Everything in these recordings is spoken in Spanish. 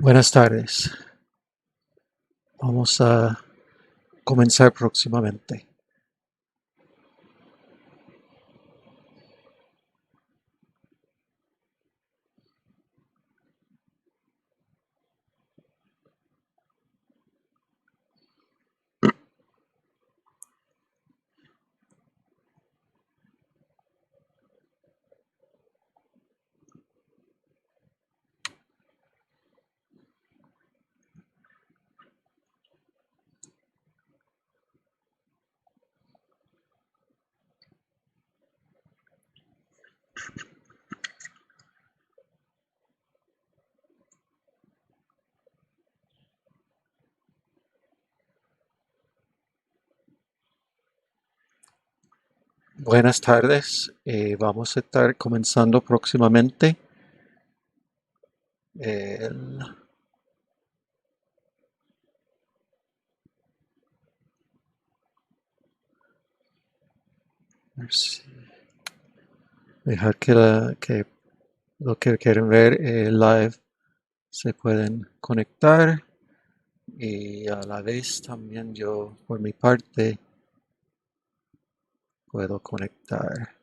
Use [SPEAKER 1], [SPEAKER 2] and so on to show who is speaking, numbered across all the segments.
[SPEAKER 1] Buenas tardes. Vamos a comenzar próximamente. Buenas tardes. Vamos a estar comenzando próximamente. El- a ver si- Dejar que lo que quieren ver live se pueden conectar y a la vez también yo por mi parte puedo conectar.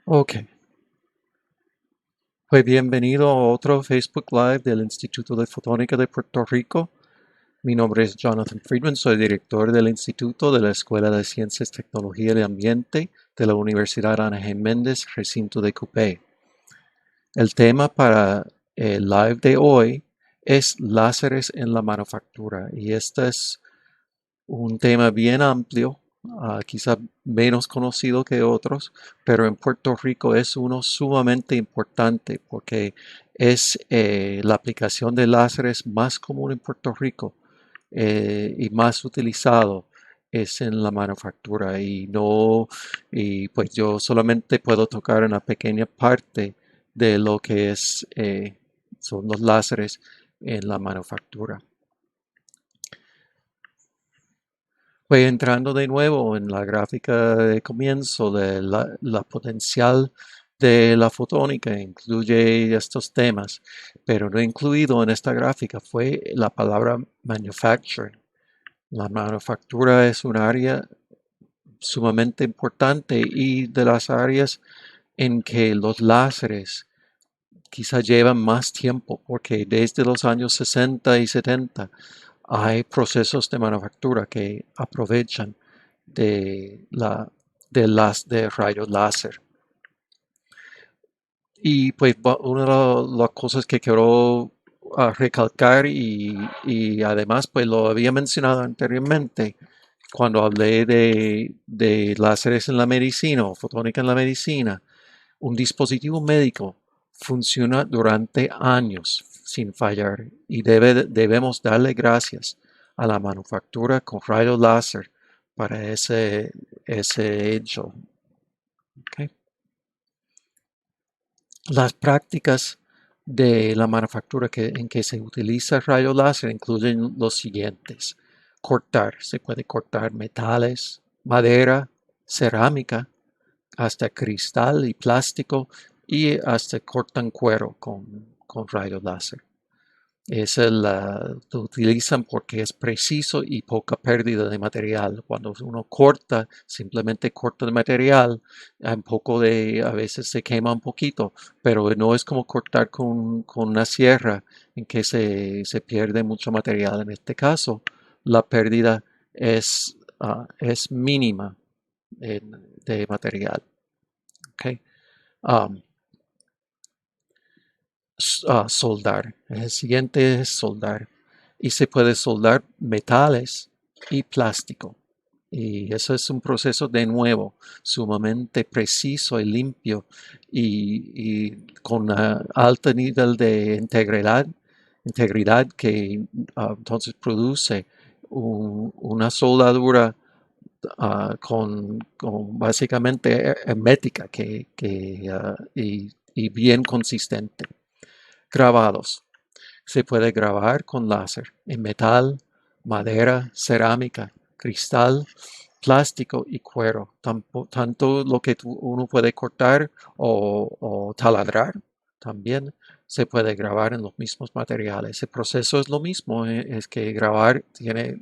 [SPEAKER 1] Ok. Pues bienvenido a otro Facebook Live del Instituto de Fotónica de Puerto Rico. Mi nombre es Jonathan Friedman, soy director del Instituto de la Escuela de Ciencias, Tecnología y Ambiente de la Universidad Ana G. Méndez, recinto de Cupey. El tema para el live de hoy es láseres en la manufactura y este es un tema bien amplio, quizá menos conocido que otros, pero en Puerto Rico es uno sumamente importante porque es la aplicación de láseres más común en Puerto Rico y más utilizado es en la manufactura y no, y pues yo solamente puedo tocar una pequeña parte de lo que son los láseres en la manufactura. Pues entrando de nuevo en la gráfica de comienzo de la potencial de la fotónica incluye estos temas, pero no incluido en esta gráfica fue la palabra manufacturing. La manufactura es un área sumamente importante y de las áreas en que los láseres quizá llevan más tiempo, porque desde los años 60 y 70 hay procesos de manufactura que aprovechan de, la, de rayos láser. Y pues una de las cosas que quiero recalcar y además pues lo había mencionado anteriormente cuando hablé de láseres en la medicina o fotónica en la medicina, un dispositivo médico funciona durante años sin fallar y debemos darle gracias a la manufactura con rayos láser para ese hecho. ¿Ok? Las prácticas de la manufactura en que se utiliza rayo láser incluyen los siguientes. Cortar, se puede cortar metales, madera, cerámica, hasta cristal y plástico y hasta cortan cuero con rayos láser. Lo utilizan porque es preciso y poca pérdida de material. Cuando uno corta, simplemente corta el material, a veces se quema un poquito, pero no es como cortar con una sierra en que se pierde mucho material. En este caso, la pérdida es mínima de material. ¿Ok? Um, Soldar. El siguiente es soldar. Y se puede soldar metales y plástico. Y eso es un proceso de nuevo sumamente preciso y limpio y con alto nivel de integridad que entonces produce una soldadura con básicamente hermética y bien consistente. Grabados. Se puede grabar con láser en metal, madera, cerámica, cristal, plástico y cuero. Tanto lo que uno puede cortar o taladrar también se puede grabar en los mismos materiales. El proceso es lo mismo, es que grabar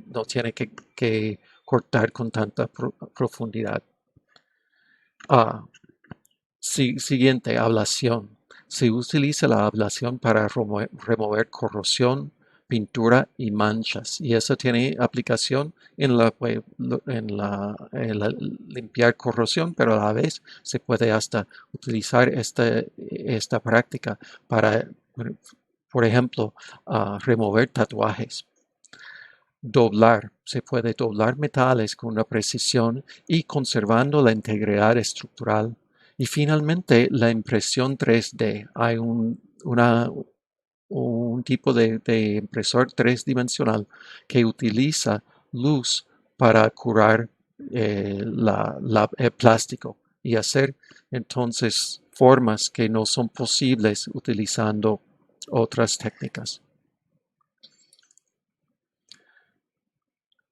[SPEAKER 1] no tiene que cortar con tanta profundidad. Ah, siguiente, ablación. Se utiliza la ablación para remover corrosión, pintura y manchas. Y eso tiene aplicación en la limpiar corrosión, pero a la vez se puede hasta utilizar esta práctica para, por ejemplo, remover tatuajes. Doblar. Se puede doblar metales con una precisión y conservando la integridad estructural. Y finalmente, la impresión 3D. Hay un tipo de impresor tres-dimensional que utiliza luz para curar el plástico y hacer entonces formas que no son posibles utilizando otras técnicas.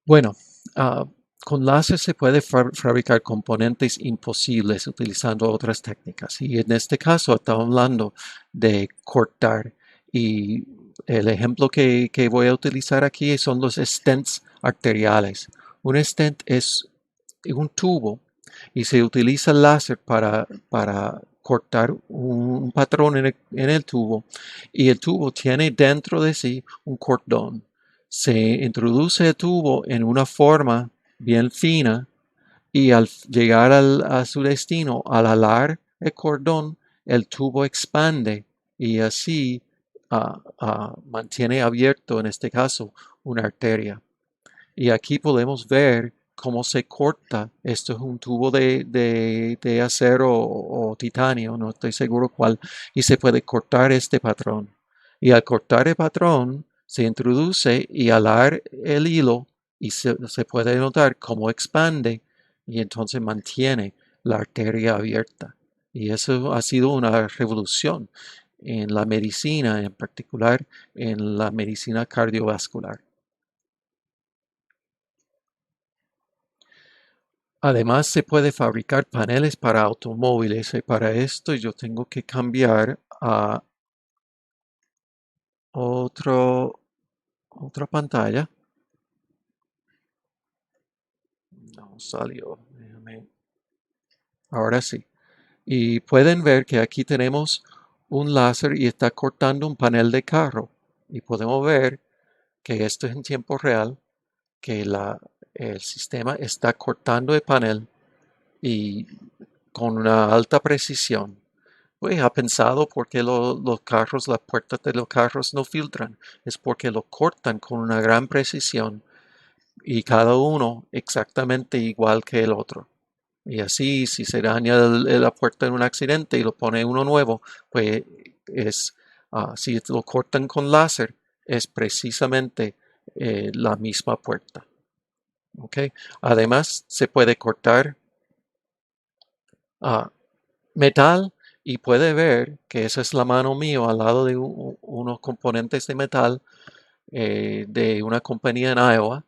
[SPEAKER 1] Bueno, con láser se puede fabricar componentes imposibles utilizando otras técnicas. Y en este caso estamos hablando de cortar. Y el ejemplo que voy a utilizar aquí son los stents arteriales. Un stent es un tubo y se utiliza el láser para cortar un patrón en el tubo. Y el tubo tiene dentro de sí un cordón. Se introduce el tubo en una forma bien fina y al llegar a su destino, al alar el cordón, el tubo expande y así mantiene abierto, en este caso, una arteria. Y aquí podemos ver cómo se corta. Esto es un tubo de acero o titanio, no estoy seguro cuál, y se puede cortar este patrón. Y al cortar el patrón, se introduce y alar el hilo y se puede notar cómo expande y entonces mantiene la arteria abierta. Y eso ha sido una revolución en la medicina, en particular en la medicina cardiovascular. Además, se puede fabricar paneles para automóviles y para esto yo tengo que cambiar a otra pantalla. No salió. Ahora sí. Y pueden ver que aquí tenemos un láser y está cortando un panel de carro. Y podemos ver que esto es en tiempo real, que el sistema está cortando el panel y con una alta precisión. Pues ha pensado por qué los carros, las puertas de los carros no filtran. Es porque lo cortan con una gran precisión y cada uno exactamente igual que el otro. Y así, si se daña la puerta en un accidente y lo pone uno nuevo, pues si lo cortan con láser, es precisamente la misma puerta. ¿Ok? Además, se puede cortar metal y puede ver que esa es la mano mío al lado de unos componentes de metal de una compañía en Iowa.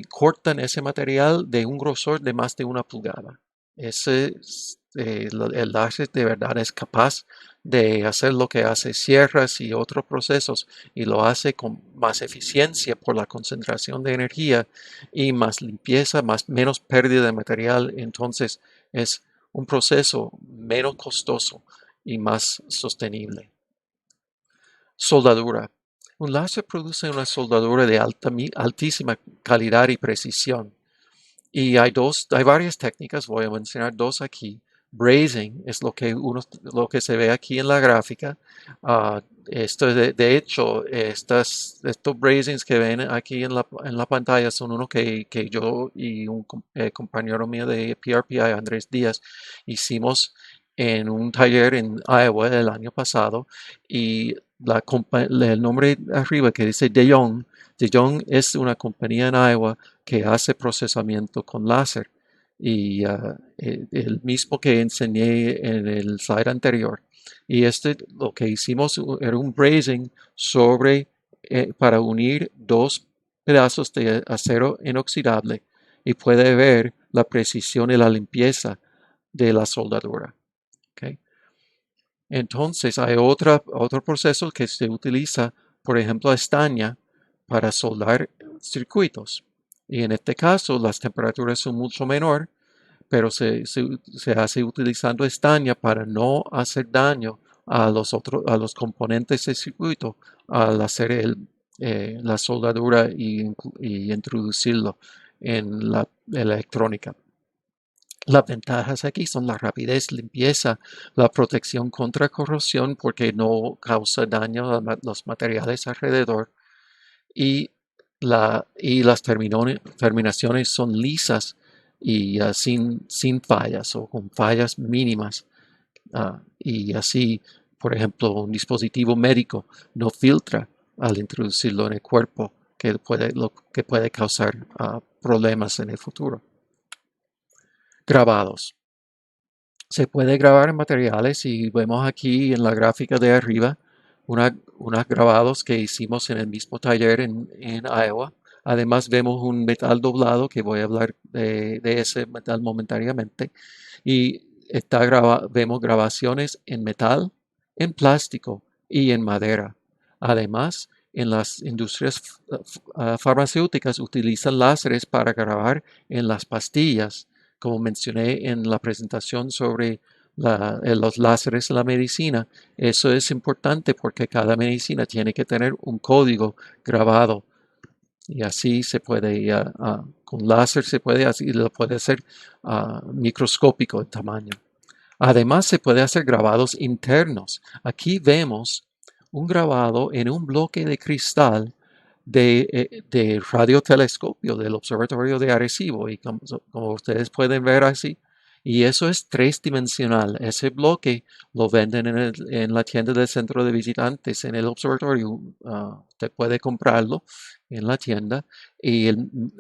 [SPEAKER 1] Cortan ese material de un grosor de más de 1 pulgada. El láser de verdad es capaz de hacer lo que hace sierras y otros procesos y lo hace con más eficiencia por la concentración de energía y más limpieza, menos pérdida de material. Entonces es un proceso menos costoso y más sostenible. Soldadura. Un láser produce una soldadura de altísima calidad y precisión. Y hay varias técnicas, voy a mencionar dos aquí. Brazing es lo que se ve aquí en la gráfica. Esto de hecho, estos brazings que ven aquí en la pantalla son uno que yo y un compañero mío de PRPI, Andrés Díaz, hicimos en un taller en Iowa el año pasado. Y el nombre arriba que dice De Jong es una compañía en Iowa que hace procesamiento con láser. Y el mismo que enseñé en el slide anterior. Y lo que hicimos era un brazing para unir dos pedazos de acero inoxidable y puede ver la precisión y la limpieza de la soldadura. ¿Okay? Entonces hay otro proceso que se utiliza, por ejemplo, estaña para soldar circuitos. Y en este caso las temperaturas son mucho menor, pero se hace utilizando estaña para no hacer daño a los componentes del circuito al hacer la soldadura y introducirlo en la electrónica. Las ventajas aquí son la rapidez, limpieza, la protección contra corrosión porque no causa daño a los materiales alrededor y las terminaciones son lisas y sin fallas o con fallas mínimas. Y así, por ejemplo, un dispositivo médico no filtra al introducirlo en el cuerpo, lo que puede causar problemas en el futuro. Grabados. Se puede grabar en materiales y vemos aquí en la gráfica de arriba unos grabados que hicimos en el mismo taller en Iowa. Además vemos un metal doblado, que voy a hablar de ese metal momentáneamente. Y vemos grabaciones en metal, en plástico y en madera. Además, en las industrias farmacéuticas utilizan láseres para grabar en las pastillas, como mencioné en la presentación sobre los láseres en la medicina. Eso es importante porque cada medicina tiene que tener un código grabado. Y así se puede, con láser se puede, así lo puede hacer microscópico en tamaño. Además se puede hacer grabados internos. Aquí vemos un grabado en un bloque de cristal de radiotelescopio del observatorio de Arecibo. Y como ustedes pueden ver así, y eso es tridimensional. Ese bloque lo venden en la tienda del centro de visitantes en el observatorio. Usted puede comprarlo en la tienda. Y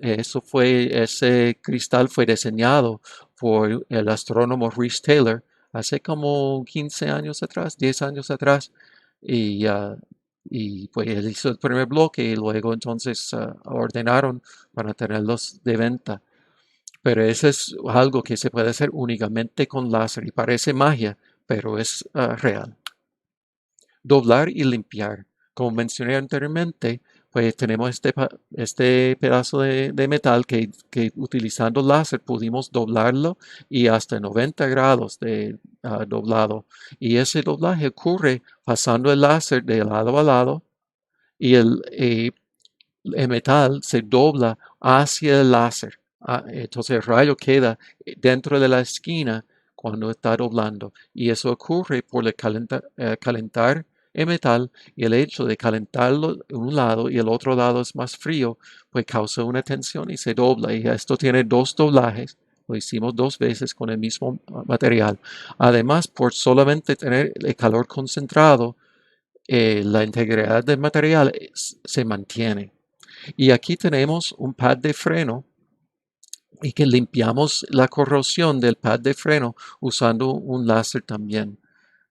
[SPEAKER 1] ese cristal fue diseñado por el astrónomo Rhys Taylor hace como 15 años atrás, 10 años atrás. Y pues él hizo el primer bloque y luego entonces ordenaron para tenerlos de venta. Pero eso es algo que se puede hacer únicamente con láser y parece magia, pero es real. Doblar y limpiar. Como mencioné anteriormente, pues tenemos este pedazo de metal que utilizando láser pudimos doblarlo y hasta 90 grados de doblado. Y ese doblaje ocurre pasando el láser de lado a lado y el metal se dobla hacia el láser. Entonces el rayo queda dentro de la esquina cuando está doblando. Y eso ocurre por el calentar el metal y el hecho de calentarlo de un lado y el otro lado es más frío, pues causa una tensión y se dobla. Y esto tiene dos doblajes. Lo hicimos dos veces con el mismo material. Además, por solamente tener el calor concentrado, la integridad del material se mantiene. Y aquí tenemos un pad de freno y que limpiamos la corrosión del pad de freno usando un láser también.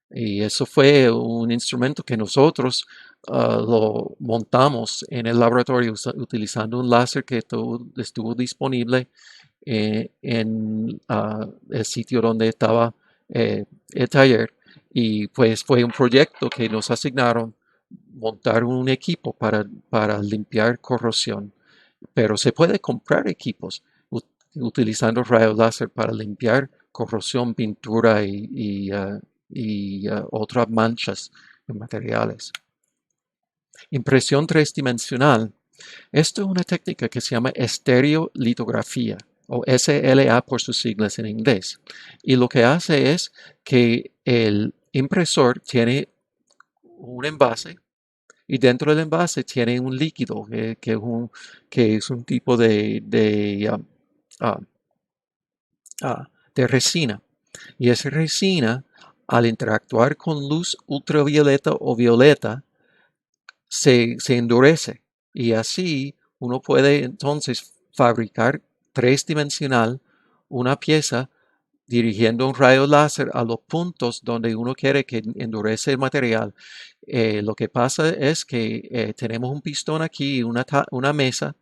[SPEAKER 1] Y eso fue un instrumento que nosotros lo montamos en el laboratorio utilizando un láser que estuvo disponible en el sitio donde estaba el taller. Y pues fue un proyecto que nos asignaron montar un equipo para limpiar corrosión. Pero se puede comprar equipos utilizando rayos láser para limpiar corrosión, pintura y otras manchas en materiales. Impresión tridimensional. Esto es una técnica que se llama estereolitografía o SLA por sus siglas en inglés. Y lo que hace es que el impresor tiene un envase y dentro del envase tiene un líquido que es un tipo de resina. Y esa resina, al interactuar con luz ultravioleta o violeta, se endurece. Y así uno puede entonces fabricar tres-dimensional una pieza dirigiendo un rayo láser a los puntos donde uno quiere que endurece el material. Lo que pasa es que tenemos un pistón aquí, una mesa,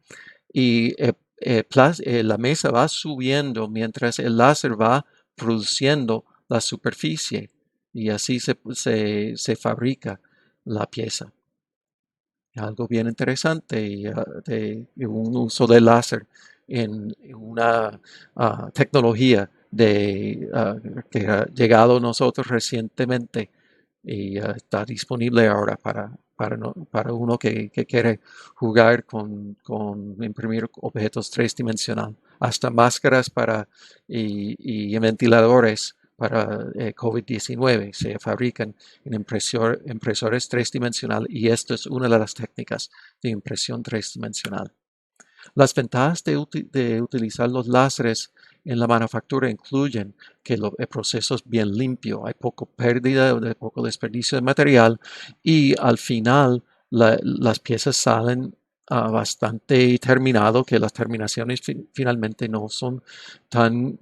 [SPEAKER 1] y la mesa va subiendo mientras el láser va produciendo la superficie y así se fabrica la pieza. Algo bien interesante y un uso de láser en una tecnología que ha llegado a nosotros recientemente y está disponible ahora para uno que quiere jugar con imprimir objetos tres-dimensional. Hasta máscaras y ventiladores para COVID-19 se fabrican en impresores tres-dimensional y esto es una de las técnicas de impresión tres-dimensional. Las ventajas de utilizar los láseres en la manufactura incluyen que el proceso es bien limpio, hay poco pérdida, poco desperdicio de material y al final las piezas salen bastante terminado, que las terminaciones finalmente no son tan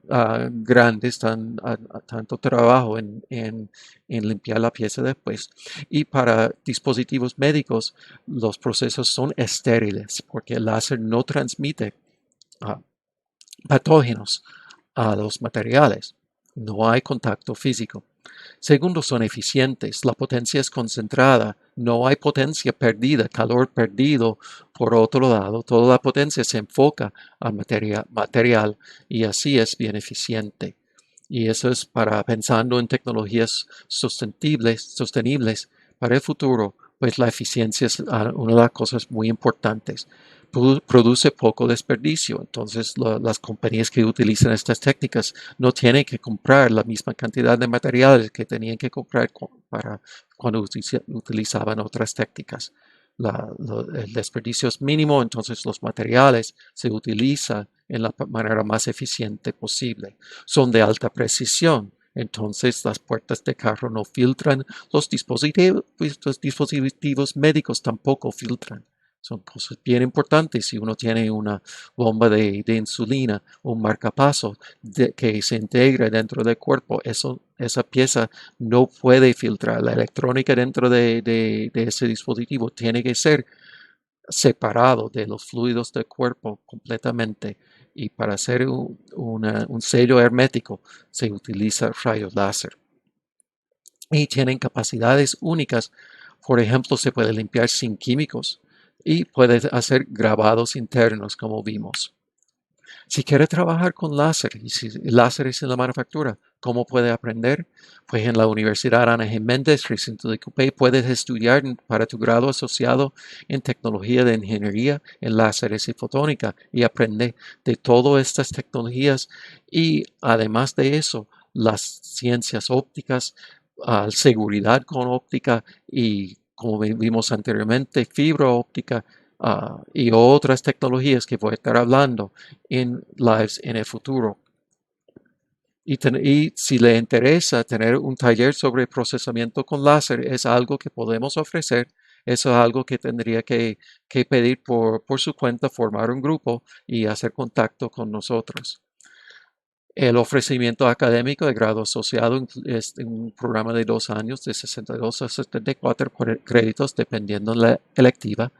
[SPEAKER 1] grandes, tanto trabajo en limpiar la pieza después. Y para dispositivos médicos, los procesos son estériles porque el láser no transmite uh, patógenos a los materiales. No hay contacto físico. Segundo, son eficientes. La potencia es concentrada. No hay potencia perdida, calor perdido. Por otro lado, toda la potencia se enfoca al material y así es bien eficiente. Y eso es para pensando en tecnologías sostenibles para el futuro, pues la eficiencia es una de las cosas muy importantes. Produce poco desperdicio, entonces las compañías que utilizan estas técnicas no tienen que comprar la misma cantidad de materiales que tenían que comprar para cuando utilizaban otras técnicas. El desperdicio es mínimo, entonces los materiales se utilizan en la manera más eficiente posible. Son de alta precisión, entonces las puertas de carro no filtran, los dispositivos médicos tampoco filtran. Son cosas bien importantes. Si uno tiene una bomba de insulina o un marcapaso que se integra dentro del cuerpo, esa pieza no puede filtrar. La electrónica dentro de ese dispositivo tiene que ser separado de los fluidos del cuerpo completamente. Y para hacer un sello hermético se utiliza rayos láser. Y tienen capacidades únicas. Por ejemplo, se puede limpiar sin químicos y puede hacer grabados internos como vimos. Si quiere trabajar con láser y si láseres en la manufactura, ¿cómo puede aprender? Pues en la Universidad Ana Jiménez, recinto de Cupey, puedes estudiar para tu grado asociado en tecnología de ingeniería en láseres y fotónica y aprender de todas estas tecnologías y además de eso, las ciencias ópticas, seguridad con óptica y como vimos anteriormente, fibra óptica y otras tecnologías que voy a estar hablando en lives en el futuro. Y si le interesa tener un taller sobre procesamiento con láser, es algo que podemos ofrecer. Eso es algo que tendría que pedir por su cuenta, formar un grupo y hacer contacto con nosotros. El ofrecimiento académico de grado asociado es un programa de 2 años, de 62 a 74 créditos, dependiendo de la electiva.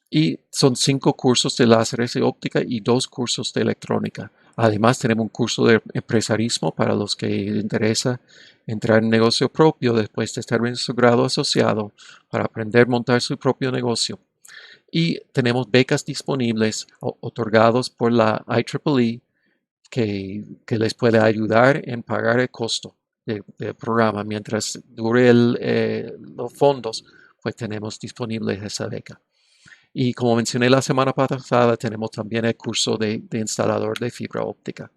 [SPEAKER 1] Y son 5 cursos de láseres y óptica y 2 cursos de electrónica. Además, tenemos un curso de empresarismo para los que les interesa entrar en negocio propio después de estar en su grado asociado para aprender a montar su propio negocio. Y tenemos becas disponibles otorgados por la IEEE que les puede ayudar en pagar el costo del programa. Mientras dure los fondos, pues tenemos disponible esa beca. Y como mencioné la semana pasada, tenemos también el curso de instalador de fibra óptica.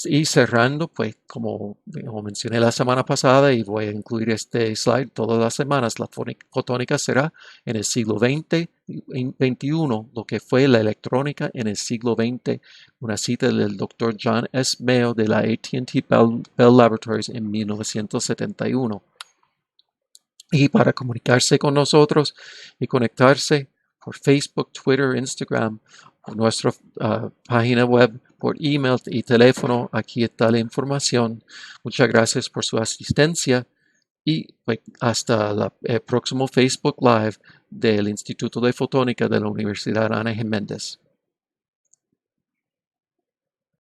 [SPEAKER 1] Y cerrando, pues como mencioné la semana pasada y voy a incluir este slide todas las semanas, la fotónica será en el siglo XX y XXI, lo que fue la electrónica en el siglo XX, una cita del doctor John S. Mayo de la AT&T Bell Laboratories en 1971. Y para comunicarse con nosotros y conectarse por Facebook, Twitter, Instagram por nuestra página web, por email y teléfono. Aquí está la información. Muchas gracias por su asistencia y pues, hasta el próximo Facebook Live del Instituto de Fotónica de la Universidad Ana Jiménez.